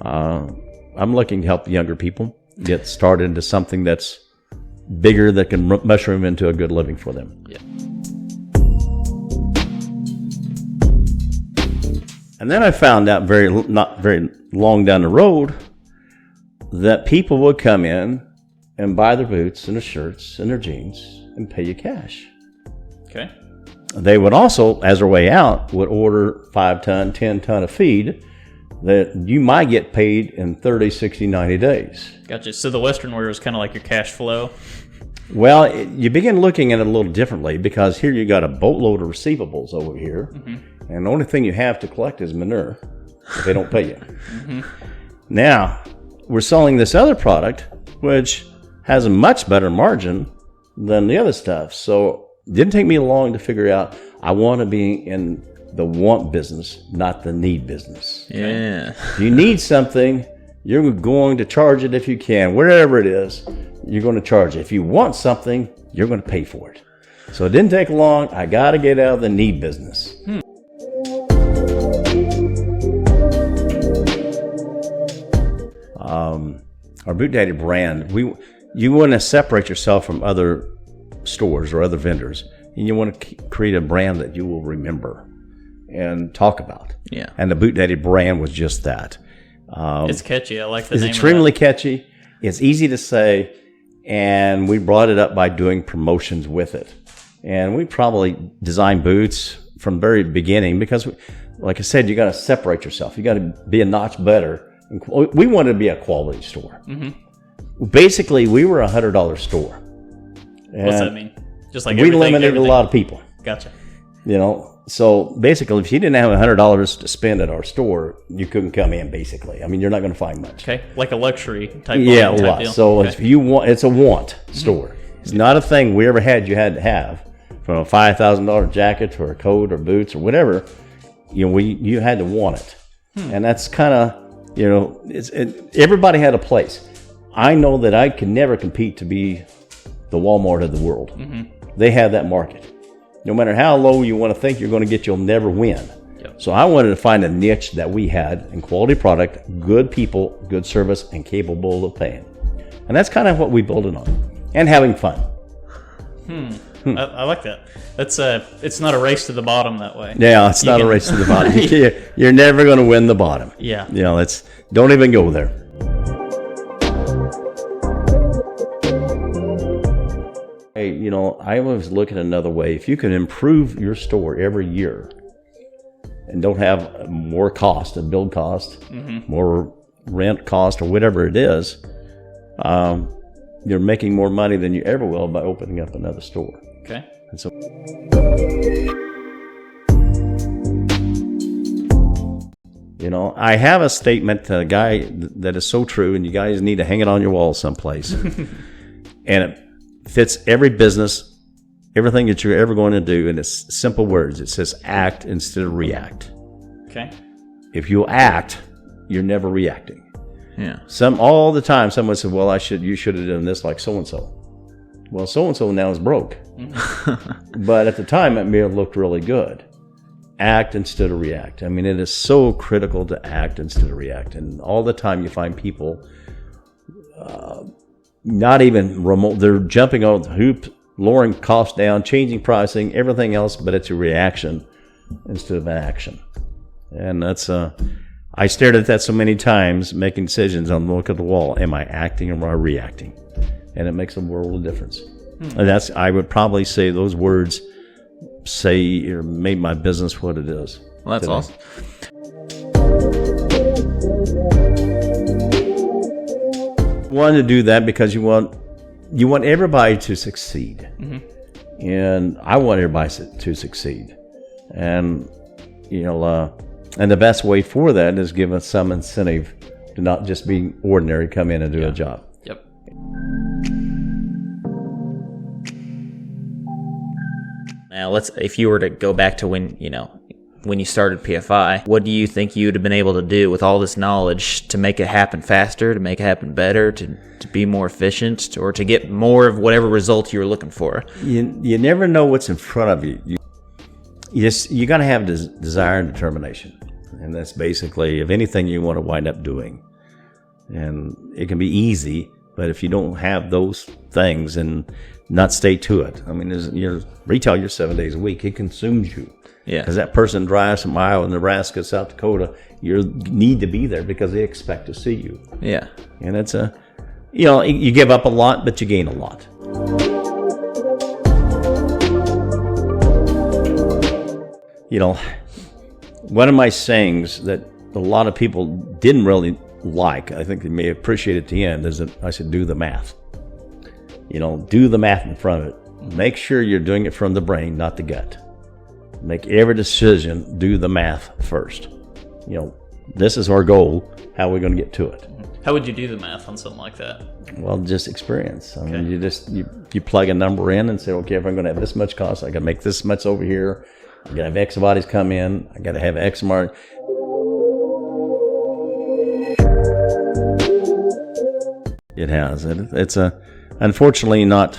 I'm looking to help younger people get started into something that's bigger that can mushroom into a good living for them. Yeah. And then I found out not very long down the road that people would come in and buy their boots and their shirts and their jeans and pay you cash. Okay. They would also, as their way out, would order 5 ton, 10 ton of feed that you might get paid in 30, 60, 90 days. Gotcha. So the Western wear is kind of like your cash flow. Well, you begin looking at it a little differently because here you got a boatload of receivables over here, and the only thing you have to collect is manure if they don't pay you. Now, we're selling this other product, which has a much better margin than the other stuff. So it didn't take me long to figure out I want to be in the want business, not the need business. Yeah. If you need something, you're going to charge it if you can. Wherever it is, you're going to charge it. If you want something, you're going to pay for it. So it didn't take long. I got to get out of the need business. Our Boot Daddy brand, you want to separate yourself from other stores or other vendors, and you want to create a brand that you will remember and talk about. Yeah. And the Boot Daddy brand was just that. It's catchy. I like the name. It's extremely catchy. It's easy to say, and we brought it up by doing promotions with it. And we probably designed boots from the very beginning because, like I said, you got to separate yourself. You got to be a notch better. We wanted to be a quality store. Basically, we were a $100 store. And what's that mean? Just like we eliminated a lot of people. Gotcha. You know, so basically, if you didn't have $100 to spend at our store, you couldn't come in. Basically, I mean, you're not going to find much. Okay, like a luxury type. Yeah, a type lot. Deal. So okay. if you want, it's a want store. It's not a thing we ever had. You had to have from a $5,000 jacket or a coat or boots or whatever. You know, you had to want it, and that's kind of, you know, everybody had a place. I know that I could never compete to be the Walmart of the world. They have that market. No matter how low you want to think you're going to get, you'll never win. Yep. So I wanted to find a niche that we had in quality product, good people, good service, and capable of paying. And that's kind of what we built it on. And having fun. I like that. That's it's not a race to the bottom that way. Yeah, it's not a race to the bottom. You're never going to win the bottom. Yeah. You know, don't even go there. Hey, you know, I was looking another way. If you can improve your store every year and don't have more cost, a build cost, more rent cost, or whatever it is, you're making more money than you ever will by opening up another store. Okay. And so, you know, I have a statement, a guy that is so true, and you guys need to hang it on your wall someplace. And it fits every business, everything that you're ever going to do, and it's simple words. It says act instead of react. Okay. If you act, you're never reacting. Yeah. All the time someone said, well, you should have done this like so-and-so. Well, so-and-so now is broke. But at the time, it may have looked really good. Act instead of react. I mean, it is so critical to act instead of react. And all the time you find people not even remote. They're jumping on the hoop, lowering costs down, changing pricing, everything else, but it's a reaction instead of an action. And that's I stared at that so many times, making decisions on the look at the wall. Am I acting or am I reacting? And it makes a world of difference. And I would probably say those words say or made my business what it is. Well, that's awesome. Want to do that because you want everybody to succeed, and I want everybody to succeed, and you know, and the best way for that is give us some incentive to not just be ordinary, come in and do a job. Yep. Now, if you were to go back to when you started PFI, what do you think you'd have been able to do with all this knowledge to make it happen faster, to make it happen better, to be more efficient, or to get more of whatever result you were looking for? You never know what's in front of you. You got to have desire and determination, and that's basically of anything you want to wind up doing. And it can be easy, but if you don't have those things and not stay to it, I mean, you're 7 days a week. It consumes you. Yeah. Because that person drives from Iowa, Nebraska, South Dakota, you need to be there because they expect to see you. Yeah. And it's you give up a lot, but you gain a lot. One of my sayings that a lot of people didn't really like, I think they may appreciate at the end, is that I said, do the math. Do the math in front of it. Make sure you're doing it from the brain, not the gut. Make every decision, do the math first. This is our goal. How are we going to get to it? How would you do the math on something like that? Well, just experience. I mean, you plug a number in and say, okay, if I'm going to have this much cost, I got to make this much over here. I got to have X bodies come in. I got to have X mark. It has. It's unfortunately not.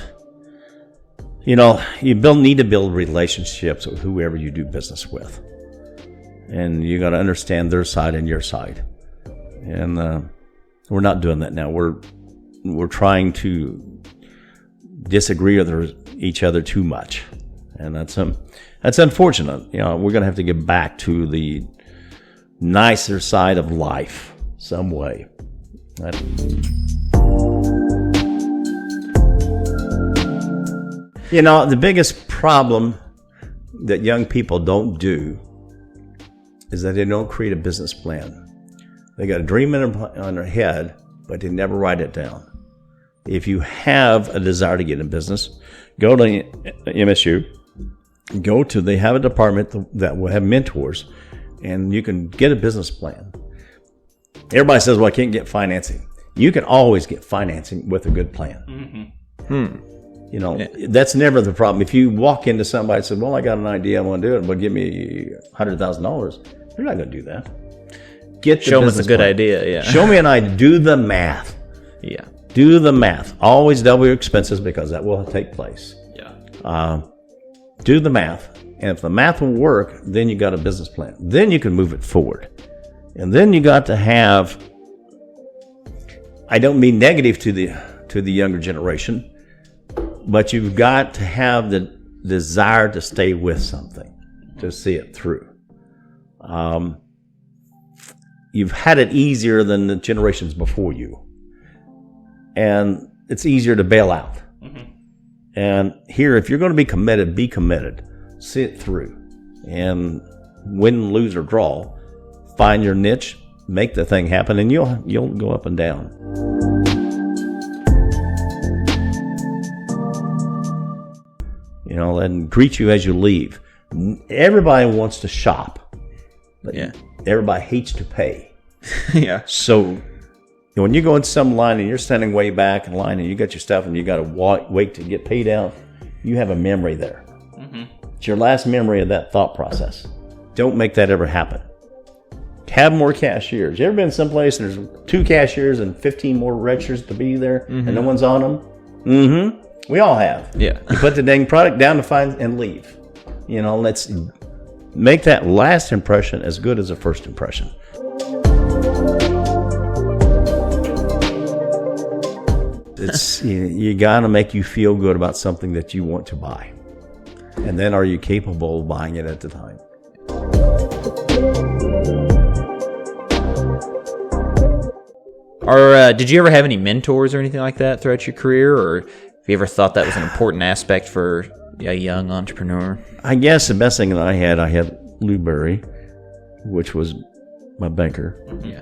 You need to build relationships with whoever you do business with, and you got to understand their side and your side. And we're not doing that now. We're trying to disagree with each other too much, and that's unfortunate. We're going to have to get back to the nicer side of life some way. The biggest problem that young people don't do is that they don't create a business plan. They got a dream on their head, but they never write it down. If you have a desire to get in business, go to MSU. They have a department that will have mentors, and you can get a business plan. Everybody says, well, I can't get financing. You can always get financing with a good plan. Mm-hmm. That's never the problem. If you walk into somebody and say, well, I got an idea, I want to do it, but give me $100,000, you're not going to do that. Show them it's a good idea, yeah. Show me an idea. Do the math. Yeah. Do the math. Always double your expenses because that will take place. Yeah. Do the math. And if the math will work, then you got a business plan. Then you can move it forward. And then you got to have, I don't mean negative to the younger generation, but you've got to have the desire to stay with something, to see it through. You've had it easier than the generations before you. And it's easier to bail out. Mm-hmm. And here, if you're going to be committed, see it through. And win, lose, or draw, find your niche, make the thing happen, and you'll go up and down. And greet you as you leave. Everybody wants to shop, but everybody hates to pay. Yeah. So when you go into some line and you're standing way back in line and you got your stuff and you got to wait to get paid out, you have a memory there. Mm-hmm. It's your last memory of that thought process. Don't make that ever happen. Have more cashiers. You ever been someplace and there's 2 cashiers and 15 more registers to be there, mm-hmm. and no one's on them? Mm-hmm. We all have. Yeah. You put the dang product down to find and leave. Let's make that last impression as good as the first impression. It's you got to make you feel good about something that you want to buy, and then are you capable of buying it at the time? Did you ever have any mentors or anything like that throughout your career, or have you ever thought that was an important aspect for a young entrepreneur? I guess the best thing that I had Lou Berry, which was my banker. Yeah.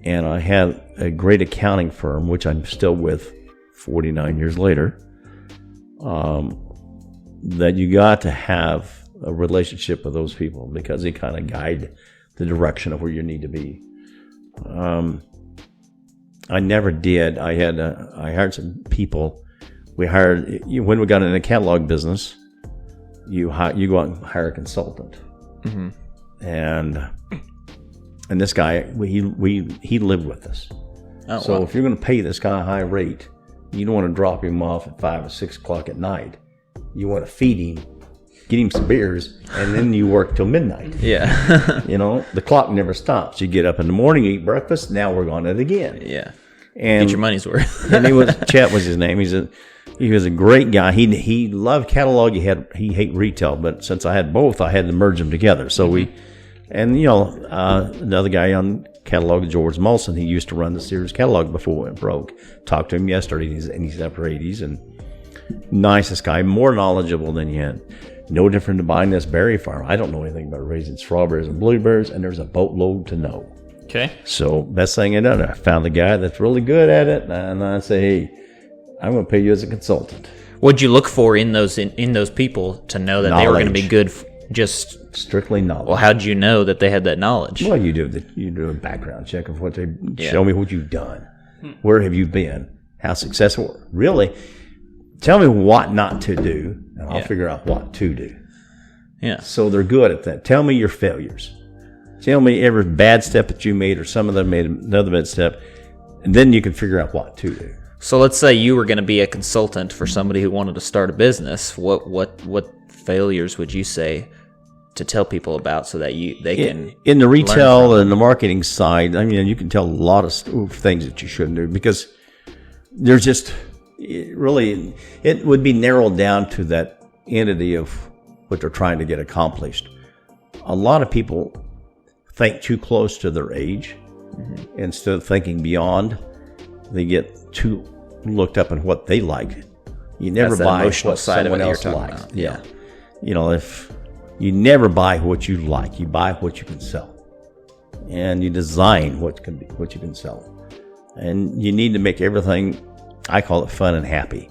And I had a great accounting firm, which I'm still with 49 years later, that you got to have a relationship with those people because they kind of guide the direction of where you need to be. I never did. I hired some people. When we got in the catalog business, you go out and hire a consultant. Mm-hmm. And this guy, he lived with us. Oh, so if you're going to pay this guy a high rate, you don't want to drop him off at 5 or 6 o'clock at night. You want to feed him, get him some beers, and then you work till midnight. Yeah. The clock never stops. You get up in the morning, you eat breakfast, now we're on it again. Yeah. And Get your money's worth. and Chet was his name. He was a great guy. He loved catalog. He hated retail, but since I had both, I had to merge them together. So another guy on catalog, George Molson, he used to run the Sears catalog before it went broke. Talked to him yesterday, and he's upper 80s, and nicest guy, more knowledgeable than you had. No different than buying this berry farm. I don't know anything about raising strawberries and blueberries, and there's a boatload to know. Okay. So best thing I done, I found a guy that's really good at it, and I say, hey, I'm going to pay you as a consultant. What'd you look for in those people to know that they were going to be good? Just strictly knowledge. Well, how'd you know that they had that knowledge? Well, you do a background check of what they show me what you've done. Where have you been? How successful? Really, tell me what not to do, and I'll figure out what to do. Yeah. So they're good at that. Tell me your failures. Tell me every bad step that you made, or some of them made another bad step, and then you can figure out what to do. So let's say you were going to be a consultant for somebody who wanted to start a business. What failures would you say to tell people about so that they can in the retail and the marketing side? I mean, you can tell a lot of things that you shouldn't do, because there's just it would be narrowed down to that entity of what they're trying to get accomplished. A lot of people think too close to their age instead of thinking beyond. They get too looked up in what they like. You never buy what someone else likes. About. Yeah. If you never buy what you like, you buy what you can sell, and you design what you can sell, and you need to make everything. I call it fun and happy.